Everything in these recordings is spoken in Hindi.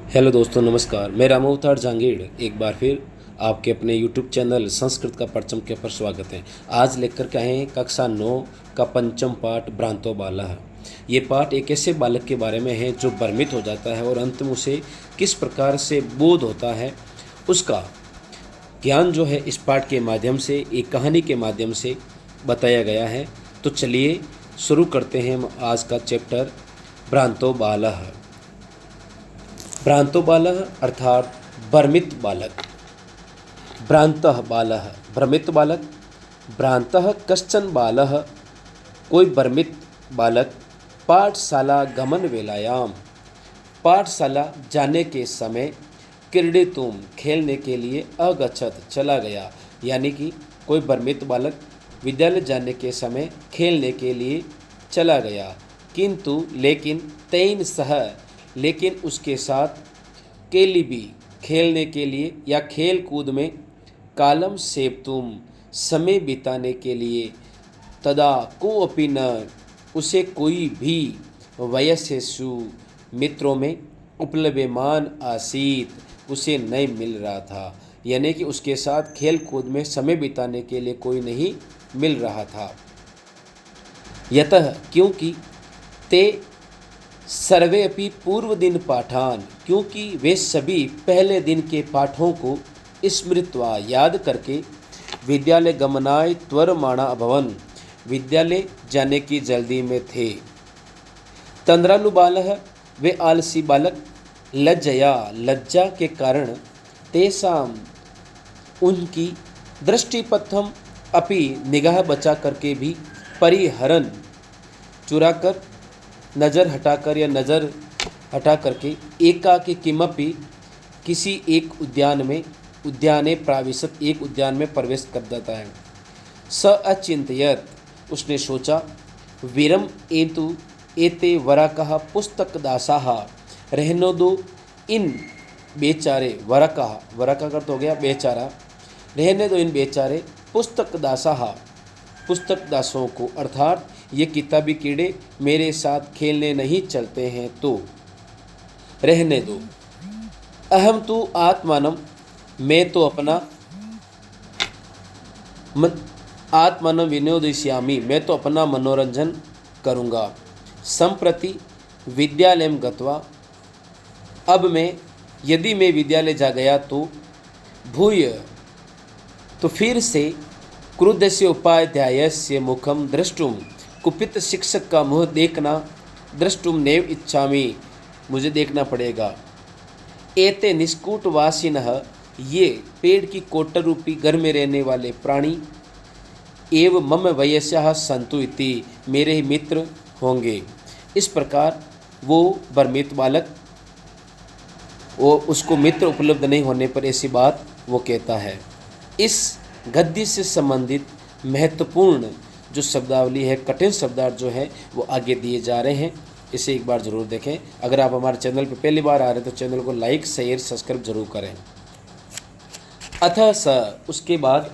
हेलो दोस्तों, नमस्कार। मैं रामावतार जांगीड़ एक बार फिर आपके अपने यूट्यूब चैनल संस्कृत का परचम के पर स्वागत है। आज लेकर के आए हैं कक्षा 9 का पंचम पाठ भ्रांतो बालः। ये पाठ एक ऐसे बालक के बारे में है जो भ्रमित हो जाता है और अंत में उसे किस प्रकार से बोध होता है उसका ज्ञान जो है इस पाठ के माध्यम से, एक कहानी के माध्यम से बताया गया है। तो चलिए शुरू करते हैं हम आज का चैप्टर भ्रांतो बालः। भ्रांतो बालः अर्थात भ्रमित बालक। भ्रांतः बालः भ्रमित बालक। भ्रांतः कश्चन बालः कोई भ्रमित बालक पाठशाला गमन वेलायाम पाठशाला जाने के समय क्रीडितुम खेलने के लिए अगच्छत चला गया। यानी कि कोई भ्रमित बालक विद्यालय जाने के समय खेलने के लिए चला गया, किंतु लेकिन तेन सह लेकिन उसके साथ केलिबी खेलने के लिए या खेल कूद में कालम सेप्तुम समय बिताने के लिए तदा कोअपि न उसे कोई भी वयस्सु मित्रों में उपलभ्यमान आसीत उसे नहीं मिल रहा था। यानी कि उसके साथ खेल कूद में समय बिताने के लिए कोई नहीं मिल रहा था। यतः क्योंकि ते सर्वे अपि पूर्व दिन पाठान क्योंकि वे सभी पहले दिन के पाठों को स्मृत्वा याद करके विद्यालय गमनाय त्वरमाणा अभवन विद्यालय जाने की जल्दी में थे। तंद्रानुबालः वे आलसी बालक लज्जा के कारण तेसाम उनकी दृष्टिपथम अपि निगाह बचा करके भी परिहरन चुराकर नज़र हटाकर या नज़र हटा करके एकाकी किमपि किसी एक उद्याने प्राविशत एक उद्यान में प्रवेश कर देता है। स अचिंतयत उसने सोचा वीरम एतु एते वराकः पुस्तक दासाः रहने दो इन बेचारे वराका कर तो हो गया बेचारा, रहने दो इन बेचारे पुस्तक दासाः पुस्तक दासों को, अर्थात ये किताबी कीड़े मेरे साथ खेलने नहीं चलते हैं तो रहने दो। अहम तो आत्मानम मैं तो अपना आत्मानम विनोदयिष्यामि मैं तो अपना मनोरंजन करूँगा। संप्रति विद्यालयम गत्वा अब मैं यदि मैं विद्यालय जा गया तो भूय तो फिर से क्रुद्धस्य उपाध्यायस्य मुखम द्रष्टुम कुपित शिक्षक का मुँह देखना द्रष्टुम नैव इच्छामि मुझे देखना पड़ेगा। एते निष्कूटवासिनः ये पेड़ की कोटर रूपी घर में रहने वाले प्राणी एव मम वयस्याः सन्तु इति मेरे ही मित्र होंगे। इस प्रकार वो भ्रमित बालक वो उसको मित्र उपलब्ध नहीं होने पर ऐसी बात वो कहता है। इस गद्य से संबंधित महत्वपूर्ण जो शब्दावली है, कठिन शब्दार्थ जो है वो आगे दिए जा रहे हैं, इसे एक बार ज़रूर देखें। अगर आप हमारे चैनल पर पहली बार आ रहे हैं तो चैनल को लाइक शेयर सब्सक्राइब जरूर करें। अतः स उसके बाद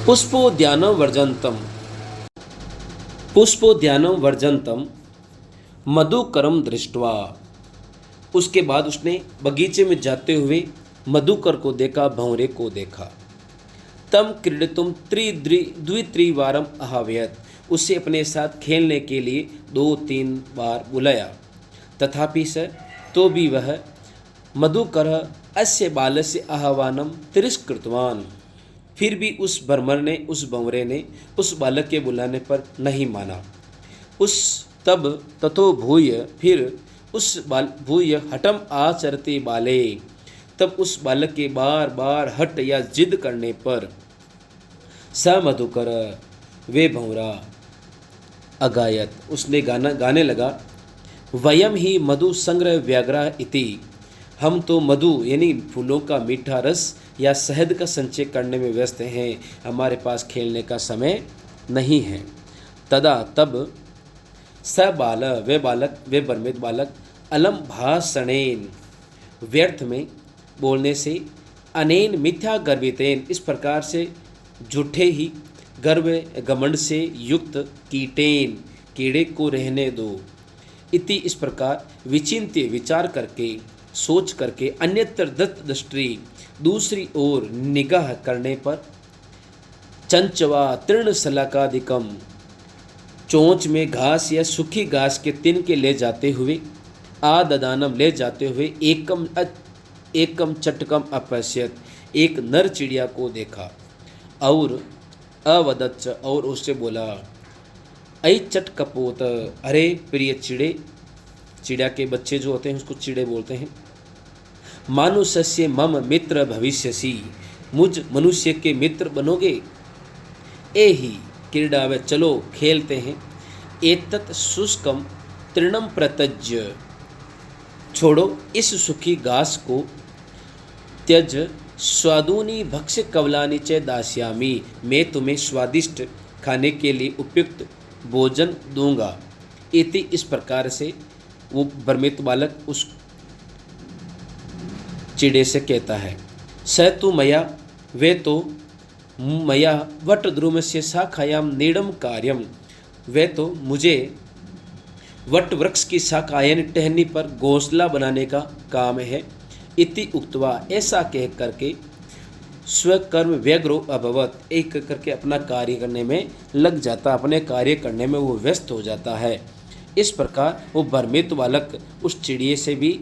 पुष्पोद्यानम वर्जंतम मधुकरम दृष्ट्वा उसके बाद उसने बगीचे में जाते हुए मधुकर को देखा, भंवरे को देखा। तम क्रीडितुम द्वित्रिवारम आह्वयत उसे अपने साथ खेलने के लिए 2-3 बार बुलाया। तथापि स तो भी वह मधुकर अस्य बालस्य आह्वानम तिरस्कृतवान फिर भी उस भंवरे ने उस बालक के बुलाने पर नहीं माना। तब तथो भूय फिर भूय हठम आचरते बाले तब उस बालक के बार बार हट या जिद करने पर स मधुकर वे भंवरा अगायत उसने गाने लगा। वयम ही मधु संग्रह व्याग्रह इति हम तो मधु यानी फूलों का मीठा रस या शहद का संचय करने में व्यस्त हैं, हमारे पास खेलने का समय नहीं है। तदा तब स बाल वे भ्रमित बालक अलम भाषणेन व्यर्थ में बोलने से अनेन मिथ्या गर्वितेन इस प्रकार से झूठे ही गर्व घमंड से युक्त कीटेन कीड़े को रहने दो इति इस प्रकार विचिंत्य विचार करके सोच करके अन्यत्र दृष्टि दूसरी ओर निगाह करने पर चंचवा तृण सलाकादिकम चोंच में घास या सूखी घास के तिनके ले जाते हुए आददानम ले जाते हुए एकम चटकम अपश्यत एक नर चिड़िया को देखा और अवदच्च और उससे बोला ऐ चट कपोत अरे प्रिय चिड़े, चिड़िया के बच्चे जो होते हैं उसको चिड़े बोलते हैं। मानुष्य मम मित्र भविष्यसि मुझ मनुष्य के मित्र बनोगे। ए ही क्रीड़ा व चलो खेलते हैं। एतत् शुष्कम तृणम प्रत्यज्य छोड़ो इस सूखी घास को। त्यज स्वादूनी भक्ष्य कवलानी च दास्यामी मैं तुम्हें स्वादिष्ट खाने के लिए उपयुक्त भोजन दूंगा। इति इस प्रकार से वो भ्रमित बालक उस चिड़े से कहता है। स तु मया वे तो मया वट द्रुमस्य शाखायाम नीडम कार्यम वे तो मुझे वट वृक्ष की शाखा यानी टहनी पर घोंसला बनाने का काम है। इति उक्तवा ऐसा कह करके स्वकर्म व्यग्रो अभवत एक करके अपना कार्य करने में लग जाता, अपने कार्य करने में वो व्यस्त हो जाता है। इस प्रकार वो भ्रमित बालक उस चिड़िए से भी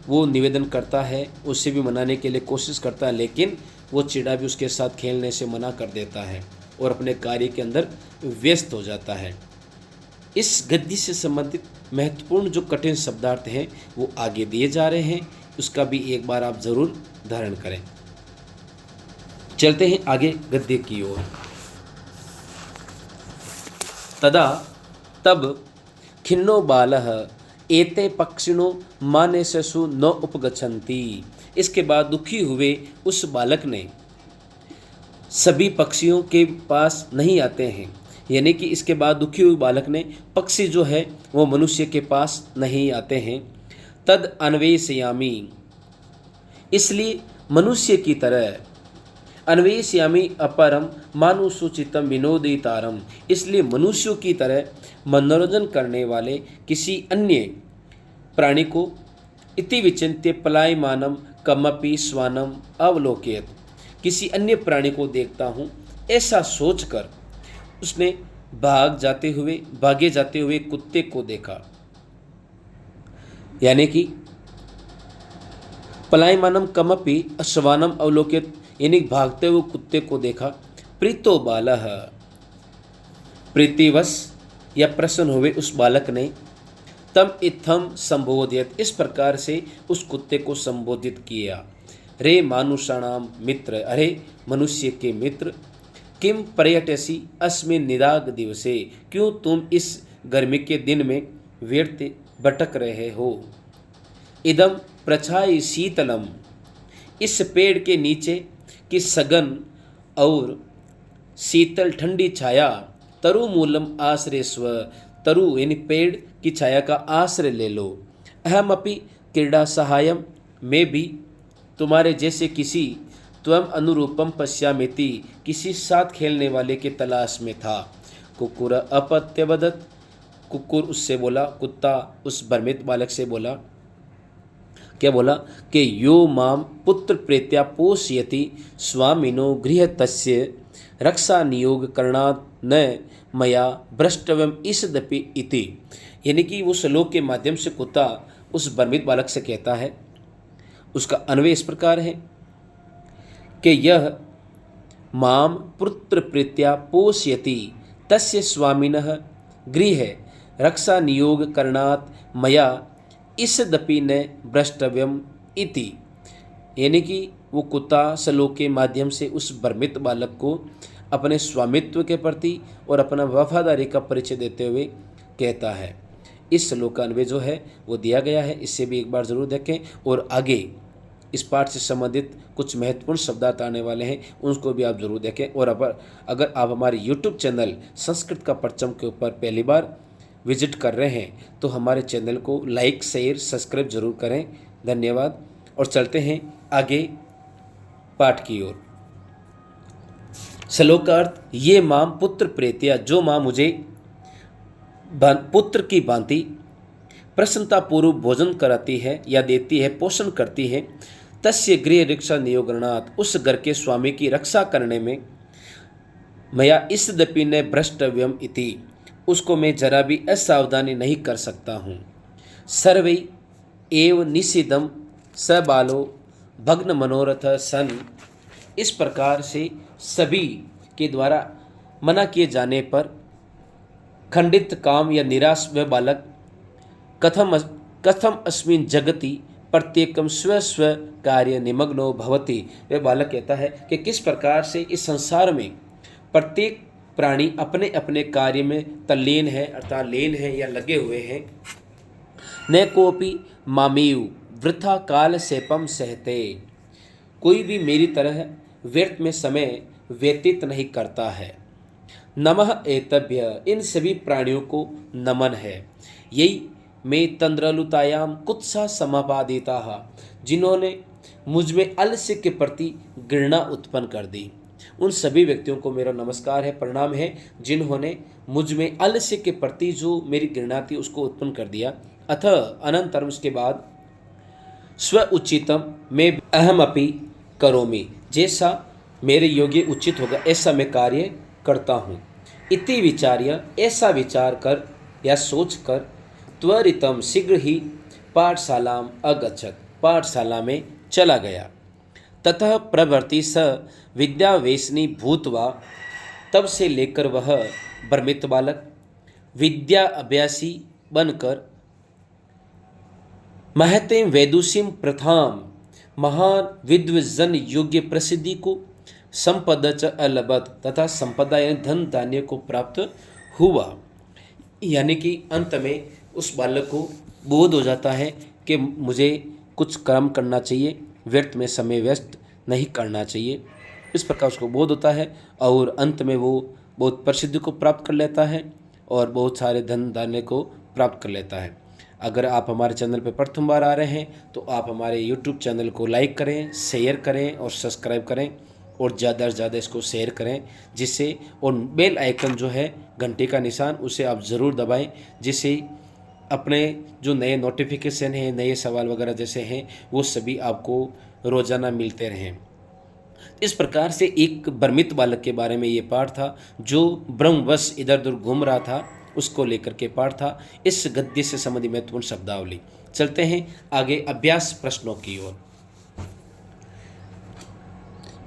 वो निवेदन करता है, उससे भी मनाने के लिए कोशिश करता है, लेकिन वो चिड़ा भी उसके साथ खेलने से मना कर देता है और अपने कार्य के अंदर व्यस्त हो जाता है। इस गद्य से संबंधित महत्वपूर्ण जो कठिन शब्दार्थ हैं वो आगे दिए जा रहे हैं, उसका भी एक बार आप जरूर धारण करें। चलते हैं आगे गद्य की ओर। तदा तब खिन्नो बालः एते पक्षिणो मानेसु न उपगच्छन्ति। इसके बाद दुखी हुए उस बालक ने सभी पक्षियों के पास नहीं आते हैं, यानी कि इसके बाद दुखी हुए बालक ने पक्षी जो है वो मनुष्य के पास नहीं आते हैं। तद अन्वेषयामी इसलिए मनुष्य की तरह अन्वेषयामी अपरम मानुसूचितम विनोदितारम इसलिए मनुष्यों की तरह मनोरंजन करने वाले किसी अन्य प्राणी को इति विचिन्त्य पलायमानम कमपि स्वानम अवलोकयत किसी अन्य प्राणी को देखता हूँ ऐसा सोचकर उसने भागे जाते हुए कुत्ते को देखा। यानी कि पलायमानम कमपि स्वानम अवलोकयत यानी भागते हुए कुत्ते को देखा। प्रीतो बालः प्रीतिवश या प्रसन्न हुए उस बालक ने तम इत्थम संबोधित इस प्रकार से उस कुत्ते को संबोधित किया। रे मानुषाणाम मित्र अरे मनुष्य के मित्र किम पर्यटसी अस्मिन् निदाग दिवसे क्यों तुम इस गर्मी के दिन में व्यर्थ भटक रहे हो। इदम प्रछाई शीतलम इस पेड़ के नीचे की सघन और शीतल ठंडी छाया तरु मूलम आश्रय स्व तरु यानी पेड़ की छाया का आश्रय ले लो। अहम अपि क्रीड़ा सहायम मैं भी तुम्हारे जैसे किसी त्वम अनुरूपम पश्यामिति किसी साथ खेलने वाले के तलाश में था। कुकुर अपत्यवदत कुकुर उससे बोला, कुत्ता उस भ्रमित बालक से बोला, क्या बोला कि यो माम पुत्र प्रेत्या पोषयति स्वामिनो गृह तस्य रक्षा नियोग करणात् न मया भ्रष्टव्यम इसदपि इति यानी कि वो श्लोक के माध्यम से कुत्ता उस भ्रमित बालक से कहता है। उसका अन्वय इस प्रकार है कि यह माम पुत्र प्रीत्या पोषयति तस्य स्वामिनः गृह रक्षा नियोग करणात् मया इसदपि न भ्रष्टव्यम इति यानी कि वो कुत्ता श्लोक के माध्यम से उस भ्रमित बालक को अपने स्वामित्व के प्रति और अपना वफादारी का परिचय देते हुए कहता है। इस श्लोक का अन्वय जो है वो दिया गया है, इससे भी एक बार जरूर देखें। और आगे इस पाठ से संबंधित कुछ महत्वपूर्ण शब्दार्थ आने वाले हैं, उनको भी आप जरूर देखें। और अगर आप हमारे YouTube चैनल संस्कृत का परचम के ऊपर पहली बार विजिट कर रहे हैं तो हमारे चैनल को लाइक शेयर सब्सक्राइब जरूर करें। धन्यवाद। और चलते हैं आगे पाठ की ओर। श्लोक का अर्थ ये माम पुत्र प्रेत्या जो माँ मुझे पुत्र की भांति प्रसन्नतापूर्वक भोजन कराती है या देती है, पोषण करती है, तस्य गृह रक्षा नियोगरणात्, उस घर के स्वामी की रक्षा करने में मया इसदपि न भ्रष्टव्यम इति, उसको मैं जरा भी असावधानी नहीं कर सकता हूँ। सर्वै एव निषिद्धम स बालो भग्न मनोरथ सन, इस प्रकार से सभी के द्वारा मना किए जाने पर खंडित काम या निराश वह बालक कथम अस्मिन् जगति प्रत्येकम स्व स्व कार्य निमग्नो भवति, वह बालक कहता है कि किस प्रकार से इस संसार में प्रत्येक प्राणी अपने अपने कार्य में तल्लीन है, अर्थात लीन है या लगे हुए हैं। न कोपि मामीव वृथा काल सेपम सहते, कोई भी मेरी तरह व्यर्थ में समय व्यतीत नहीं करता है। नमः एतभ्य, इन सभी प्राणियों को नमन है। यही मे तंद्रलुतायाम कुत्सा समापादिता, जिन्होंने मुझ में आलस्य के प्रति घृणा उत्पन्न कर दी, उन सभी व्यक्तियों को मेरा नमस्कार है, प्रणाम है, जिन्होंने मुझ में आलस्य के प्रति जो मेरी घृणा थी उसको उत्पन्न कर दिया। अथ अनंतरम, उसके बाद स्व उचितम मैं अहम अपि करोमि, जैसा मेरे योग्य उचित होगा ऐसा मैं कार्य करता हूँ। इति विचार्य, ऐसा विचार कर या सोच कर त्वरितम शीघ्र ही पाठशालाम अगच्छत, पाठशाला में चला गया। ततः प्रभृति स विद्यावेशनी भूतवा, तब से लेकर वह भ्रमित बालक विद्या अभ्यासी बनकर महते वैदुषीम प्रथाम, महान विद्वजन योग्य प्रसिद्धि को संपदा च अलबत, तथा संपदा यानी धन धान्य को प्राप्त हुआ। यानी कि अंत में उस बालक को बोध हो जाता है कि मुझे कुछ कर्म करना चाहिए, व्यर्थ में समय व्यस्त नहीं करना चाहिए, इस प्रकार उसको बोध होता है और अंत में वो बहुत प्रसिद्धि को प्राप्त कर लेता है और बहुत सारे धन धान्य को प्राप्त कर लेता है। अगर आप हमारे चैनल पर प्रथम बार आ रहे हैं तो आप हमारे YouTube चैनल को लाइक करें, शेयर करें और सब्सक्राइब करें और ज़्यादा से ज़्यादा इसको शेयर करें, जिससे और बेल आइकन जो है घंटे का निशान उसे आप ज़रूर दबाएं, जिससे अपने जो नए नोटिफिकेशन हैं, नए सवाल वगैरह जैसे हैं वो सभी आपको रोज़ाना मिलते रहें। इस प्रकार से एक भ्रमित बालक के बारे में ये पाठ था जो ब्रह्मवश इधर उधर घूम रहा था, उसको लेकर के पाठ था। इस गद्य से संबंधित महत्वपूर्ण शब्दावली। चलते हैं आगे अभ्यास प्रश्नों की ओर।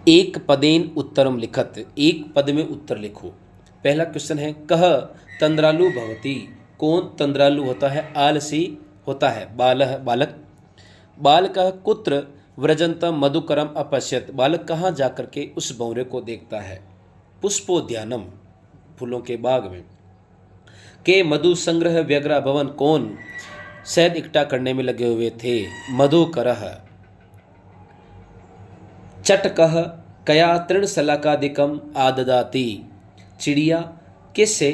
एक पदेन उत्तरम लिखत, एक पद में उत्तर लिखो। पहला क्वेश्चन है कह तंद्रालु भवती, कौन तंद्रालु होता है? आलसी होता है। बालक बालकः कुत्र व्रजंतम मधुकरम अपश्यत, बालक कहाँ जाकर के उस भंवरे को देखता है? पुष्पोद्यानम, फूलों के बाग में। के मधु संग्रह व्यग्र भवन, कौन शहद इकट्ठा करने में लगे हुए थे? मधुकरः। चटकः कया तृणशलाकादिकम आददाति, चिड़िया किससे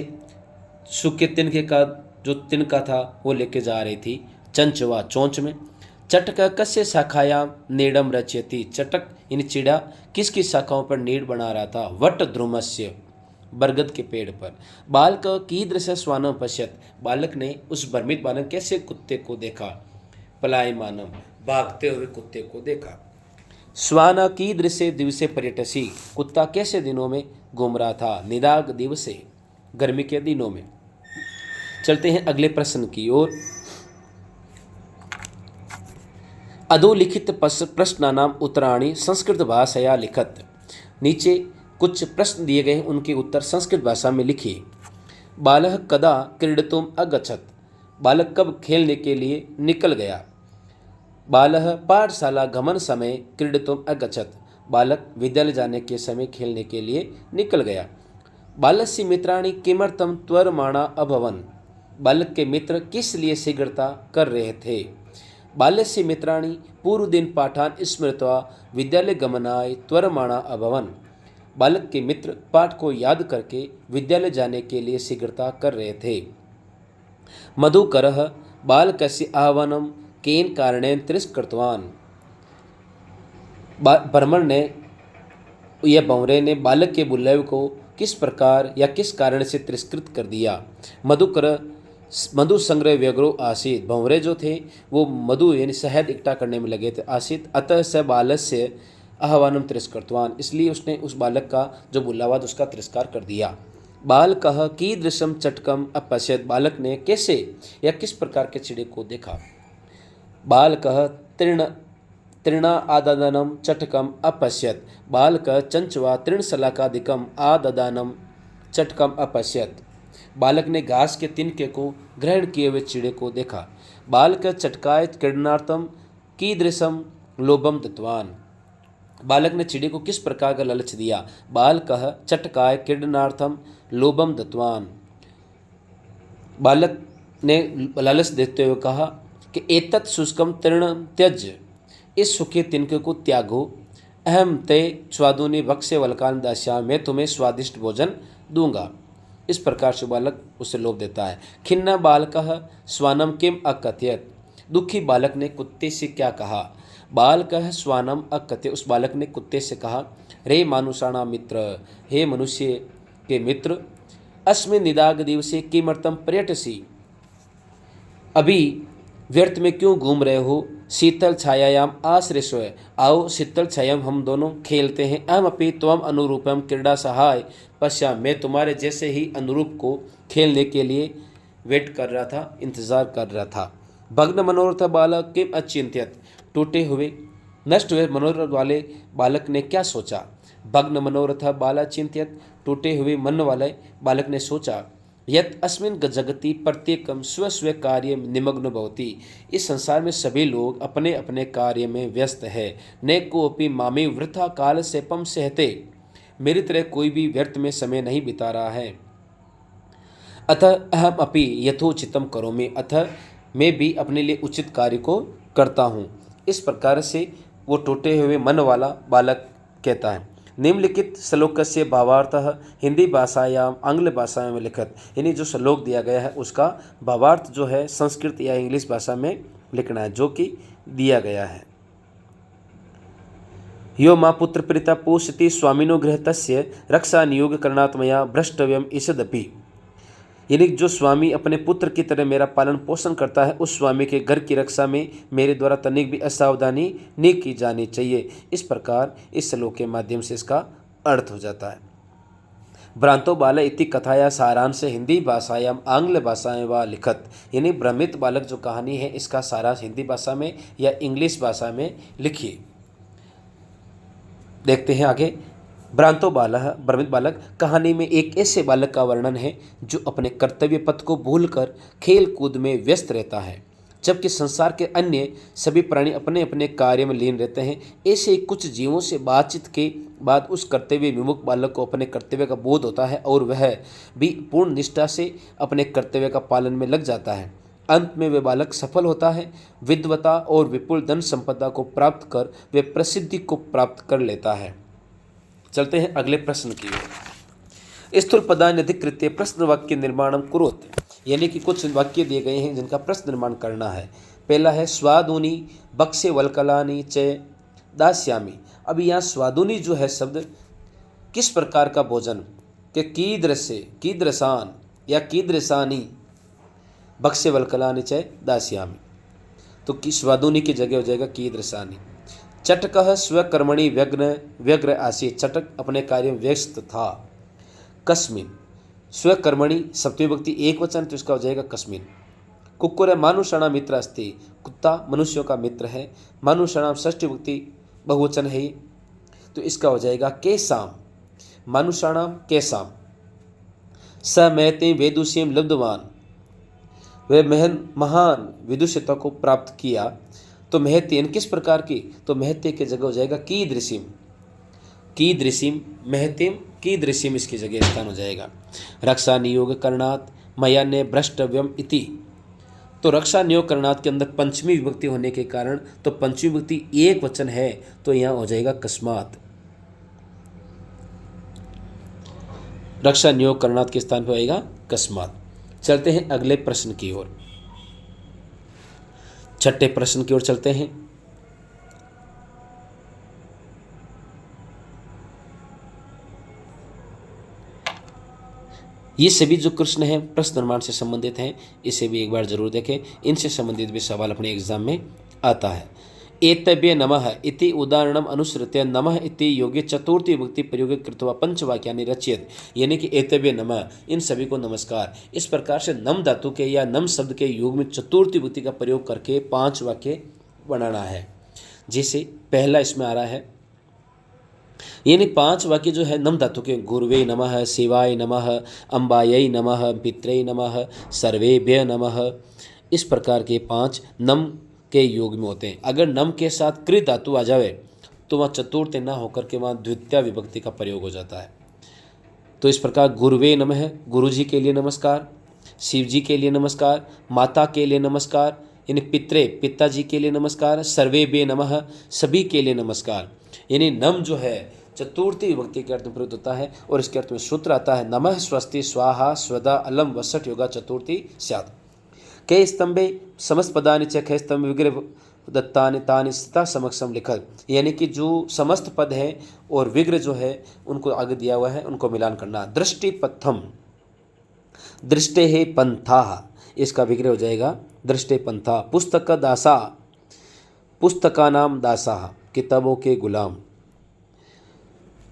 सूखे तिनके का जो तिनका था वो लेके जा रही थी? चंचवा, चोंच में। चटक कस्य शाखायाम नीडम रचयति, चटक इन चिड़ा किसकी शाखाओं पर नीड बना रहा था? वट ध्रुमस्य, बरगद के पेड़ पर। बालक कीदृश श्वानम पश्यत, बालक ने उस भ्रमित बालक कैसे कुत्ते को देखा? पलायमानम, भागते हुए कुत्ते को देखा। श्वान कीदृशे दिवसे पर्यटसी, कुत्ता कैसे दिनों में घूम रहा था? निदाग दिवसे, गर्मी के दिनों में। चलते हैं अगले प्रश्न की ओर। अधोलिखित प्रश्नानाम उत्तराणि संस्कृत भाषया लिखत, नीचे कुछ प्रश्न दिए गए हैं, उनके उत्तर संस्कृत भाषा में लिखिए। बालः कदा क्रीडितुम अगच्छत, बालक कब खेलने के लिए निकल गया? बालः पाठशाला गमन समय क्रीडितुम अगच्छत, बालक विद्यालय जाने के समय खेलने के लिए निकल गया। बालस्य मित्राणि किमर्थम त्वरमाणा अभवन, बालक के मित्र किस लिए शीघ्रता कर रहे थे? बालस्य मित्राणि पूर्व दिन पाठान स्मृत्वा विद्यालय गमनाय त्वरमाणा अभवन, बालक के मित्र पाठ को याद करके विद्यालय जाने के लिए शीघ्रता कर रहे थे। मधुकरः बालकस्य आह्वानं केन कारणेन तिरस्कृतवान्, भ्रमर ने यह भंवरे ने बालक के बुलावे को किस प्रकार या किस कारण से तिरस्कृत कर दिया? मधुकर मधु संग्रह व्यग्रो आसीत, भंवरे जो थे वो मधु यानी शहद इकट्ठा करने में लगे थे। आसीत अतः स बालस्य आह्वानम तिरस्कृतवान, इसलिए उसने उस बालक का जो बुलावा था उसका तिरस्कार कर दिया। बाल कह कीदृशम चटकम अपश्यत, बालक ने कैसे या किस प्रकार के चिड़े को देखा। बाल कह तृण तृणा आददानम चटकम अपश्यत, बाल कह चंचवा तृणशलाकादिकम आददानम चटकम अपश्यत, बालक ने घास के तिनके को ग्रहण किए हुए चिड़े को देखा। बालक चटकाय क्रीडनार्थम कीदृशम लोभम दत्तवान, बालक ने चिड़े को किस प्रकार का लालच दिया। बाल कह चटकाय क्रीडनार्थम लोभम दत्तवान, बालक ने लालच देते हुए कहा कि एतत् शुष्कम तृण त्यज, इस सूखे तिनके को त्यागो। अहम ते स्वादुनि भक्ष्य वल्कान दास्यामि, मैं तुम्हें स्वादिष्ट भोजन दूंगा। इस प्रकार से बालक उसे लोभ देता है। खिन्ना बालकः स्वानम किम अकथयत, दुखी बालक ने कुत्ते से क्या कहा। बालकः स्वानम अकथयत, उस बालक ने कुत्ते से कहा, रे मानुषाणा मित्र, हे मनुष्य के मित्र, अस्मिन् निदाग दिवसे किमर्थम पर्यटसी, अभी व्यर्थ में क्यों घूम रहे हो। शीतल छायायाम आश्रयस्व, आओ शीतल छाया हम दोनों खेलते हैं। अहम अपि त्वम अनुरूपम क्रीड़ा सहाय पश्यामि, मैं तुम्हारे जैसे ही अनुरूप को खेलने के लिए वेट कर रहा था, इंतजार कर रहा था। भग्न मनोरथ बालक किम अचिंत्यत, टूटे हुए नष्ट हुए मनोरथ वाले बालक ने क्या सोचा। भग्न मनोरथ बाला चिंत्यत, टूटे हुए मन वाले बालक ने सोचा। यत अस्मिन् जगति प्रत्येकम स्व स्व कार्य निमग्न भवति, इस संसार में सभी लोग अपने अपने कार्य में व्यस्त है। न कोपि मामे वृथा काल सेपम सहते, मेरी तरह कोई भी व्यर्थ में समय नहीं बिता रहा है। अतः अहम अपि यथोचितम करोमि, अतः मैं भी अपने लिए उचित कार्य को करता हूँ। इस प्रकार से वो टूटे हुए मन वाला बालक कहता है। निम्नलिखित श्लोकस्य भावार्थः हिंदी भाषायाम आंग्ल भाषा में लिखित, यानी जो श्लोक दिया गया है उसका भावार्थ जो है संस्कृत या इंग्लिश भाषा में लिखना है, जो कि दिया गया है। यो माँ पुत्र प्रीता पोषति स्वामिनो गृहतस्य रक्षा नियोग करणात्मया भ्रष्टव्यम ईषदपि, यानी जो स्वामी अपने पुत्र की तरह मेरा पालन पोषण करता है, उस स्वामी के घर की रक्षा में मेरे द्वारा तनिक भी असावधानी नहीं की जानी चाहिए। इस प्रकार इस श्लोक के माध्यम से इसका अर्थ हो जाता है। भ्रांतो बाल इति कथाया सारांश हिंदी भाषायाम आंग्ल भाषा में व लिखत, यानी भ्रमित बालक जो कहानी है इसका सारांश हिंदी भाषा में या इंग्लिश भाषा में लिखिए। देखते हैं आगे। भ्रांतो बालः, भ्रमित बालक, कहानी में एक ऐसे बालक का वर्णन है जो अपने कर्तव्य पथ को भूलकर खेल कूद में व्यस्त रहता है, जबकि संसार के अन्य सभी प्राणी अपने अपने कार्य में लीन रहते हैं। ऐसे ही कुछ जीवों से बातचीत के बाद उस कर्तव्य विमुख बालक को अपने कर्तव्य का बोध होता है और वह भी पूर्ण निष्ठा से अपने कर्तव्य का पालन में लग जाता है। अंत में वह बालक सफल होता है, विद्वता और विपुल धन संपदा को प्राप्त कर वह प्रसिद्धि को प्राप्त कर लेता है। चलते हैं अगले प्रश्न की ओर। स्थूल पदानि अधिकृत्य प्रश्न वाक्य निर्माणम कुरुत, यानी कि कुछ वाक्य दिए गए हैं जिनका प्रश्न निर्माण करना है। पहला है स्वादुनि भक्ष्य वल्कलानि च दास्यामि। अब यहाँ स्वादुनि जो है शब्द किस प्रकार का भोजन के कीदृशान या कीदृशानि भक्ष्य वल्कलानि च दास्यामि, तो कि स्वादुनि की जगह हो जाएगा कीदृशानि। चटकः स्वकर्मणि व्यग्र आसीत्, चटक अपने कार्य में व्यस्त था। कस्मिन् स्वकर्मणि सप्तमी विभक्ति एक वचन, तो इसका हो जाएगा कस्मिन्। कुक्कुर मानुषाणाम मित्र अस्ति, कुत्ता मनुष्यों का मित्र है। मानुषाणाम षष्ठी विभक्ति बहुवचन है, तो इसका हो जाएगा केसाम, मानुषाणाम केसाम। स महते वेदुष्यम लब्धवान, वह महान विदुष्यता को प्राप्त किया। तो महतेन किस प्रकार की, तो महते की जगह हो जाएगा कीदृशिम, कीदृशिम महतेम कीदृशिम, इसकी जगह स्थान हो जाएगा। रक्षा नियोग करणात् मया ने भ्रष्टव्यम इति, तो रक्षा नियोग करणात् के अंदर पंचमी विभक्ति होने के कारण तो पंचमी विभक्ति एक वचन है, तो यहाँ हो जाएगा कस्मात्। रक्षा नियोग करणात् के स्थान पर आएगा कस्मात्। चलते हैं अगले प्रश्न की ओर, छठे प्रश्न की ओर चलते हैं। ये सभी जो कृष्ण हैं प्रश्न निर्माण से संबंधित हैं, इसे भी एक बार जरूर देखें। इनसे संबंधित भी सवाल अपने एग्जाम में आता है। एतभ्य नमः इति उदाहरणम अनुसृत्य नमः इति योगे चतुर्थी विभक्ति प्रयोग कृत्वा पंचवाक्यानि रचयेत्, यानी कि एतभ्य नमः, इन सभी को नमस्कार। इस प्रकार से नम धातु के या नम शब्द के योग में चतुर्थी विभक्ति का प्रयोग करके 5 वाक्य बनाना है। जैसे पहला इसमें आ रहा है, यानी 5 वाक्य जो है नम धातु के, गुरुवे नमः, शिवाय नमः, अम्बायै नमः, पित्रै नमः, सर्वेभ्य नमः, इस प्रकार के 5 नम के योग में होते हैं। अगर नम के साथ कृत धातु आ जावे तो वहाँ चतुर्थ ना होकर के वहाँ द्वितीय विभक्ति का प्रयोग हो जाता है। तो इस प्रकार गुरुवे नमः, गुरु जी के लिए नमस्कार, शिव जी के लिए नमस्कार, माता के लिए नमस्कार, यानी पितरे पिताजी के लिए नमस्कार, सर्वेभ्य नमः, सभी के लिए नमस्कार। यानी नम जो है चतुर्थी विभक्ति के अर्थ में प्रयुक्त होता है और इसके अर्थ में सूत्र आता है नमः स्वस्ति स्वाहा स्वदा अलम वसठ योगा चतुर्थी स्यात्। कै स्तंभे समस्त पदानि च कै स्तंभ विग्रह दत्तानि तानि स्थिता समक्षम लिखत, यानी कि जो समस्त पद है और विग्रह जो है उनको आगे दिया हुआ है, उनको मिलान करना। दृष्टि पथम, दृष्टे है पंथा, इसका विग्रह हो जाएगा दृष्टे पंथा। पुस्तक दासा, पुस्तका नाम दासा, किताबों के गुलाम।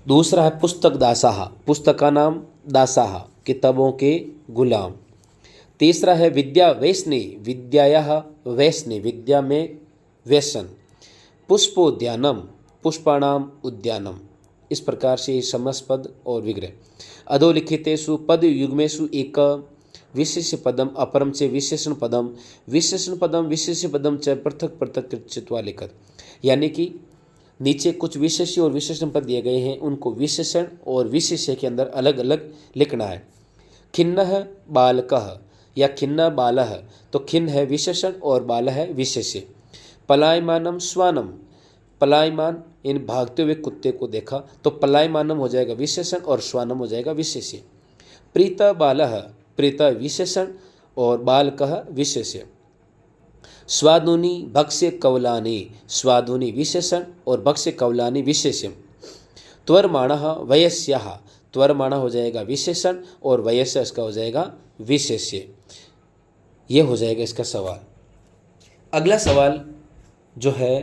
दूसरा है पुस्तक दासा, पुस्तका नाम दासा, किताबों के गुलाम। तीसरा है विद्या वैष्णी, विद्याया वैष्णी, विद्या में व्यसन। पुष्पोद्यानम, पुष्पाणाम उद्यानम। इस प्रकार से समस्त पद और विग्रह। अधोलिखितेषु पद युग्मेषु एक विशेष पदम अपरम च विशेषण पदम, विशेषण पदम विशेष पदम च पृथक पृथक चित्वा लिखत, यानी कि नीचे कुछ विशेष्य और विशेषण पद दिए गए हैं, उनको विशेषण और विशेष्य के अंदर अलग अलग लिखना है। खिन्नः बालकः या खिन्ना बालः, तो खिन्न है विशेषण और बाल है विशेष्य। पलायमानम श्वानम, पलायमान इन भागते हुए कुत्ते को देखा, तो पलायमानम हो जाएगा विशेषण और श्वानम हो जाएगा विशेष्य। प्रीत बालः, प्रीत विशेषण और बालकः विशेष्य। स्वादुनी भक्ष्य कवलानी, स्वादुनी विशेषण और भक्ष्य कवलानी विशेष्य। त्वरमाणः वयस्यः, त्वरमाणः हो जाएगा विशेषण और वयस्य इसका हो जाएगा विशेष्य। ये हो जाएगा इसका सवाल। अगला सवाल जो है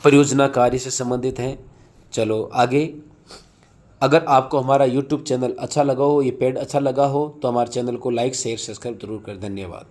परियोजना कार्य से संबंधित है। चलो आगे। अगर आपको हमारा YouTube चैनल अच्छा लगा हो, ये पेड अच्छा लगा हो, तो हमारे चैनल को लाइक शेयर सब्सक्राइब जरूर करें। धन्यवाद।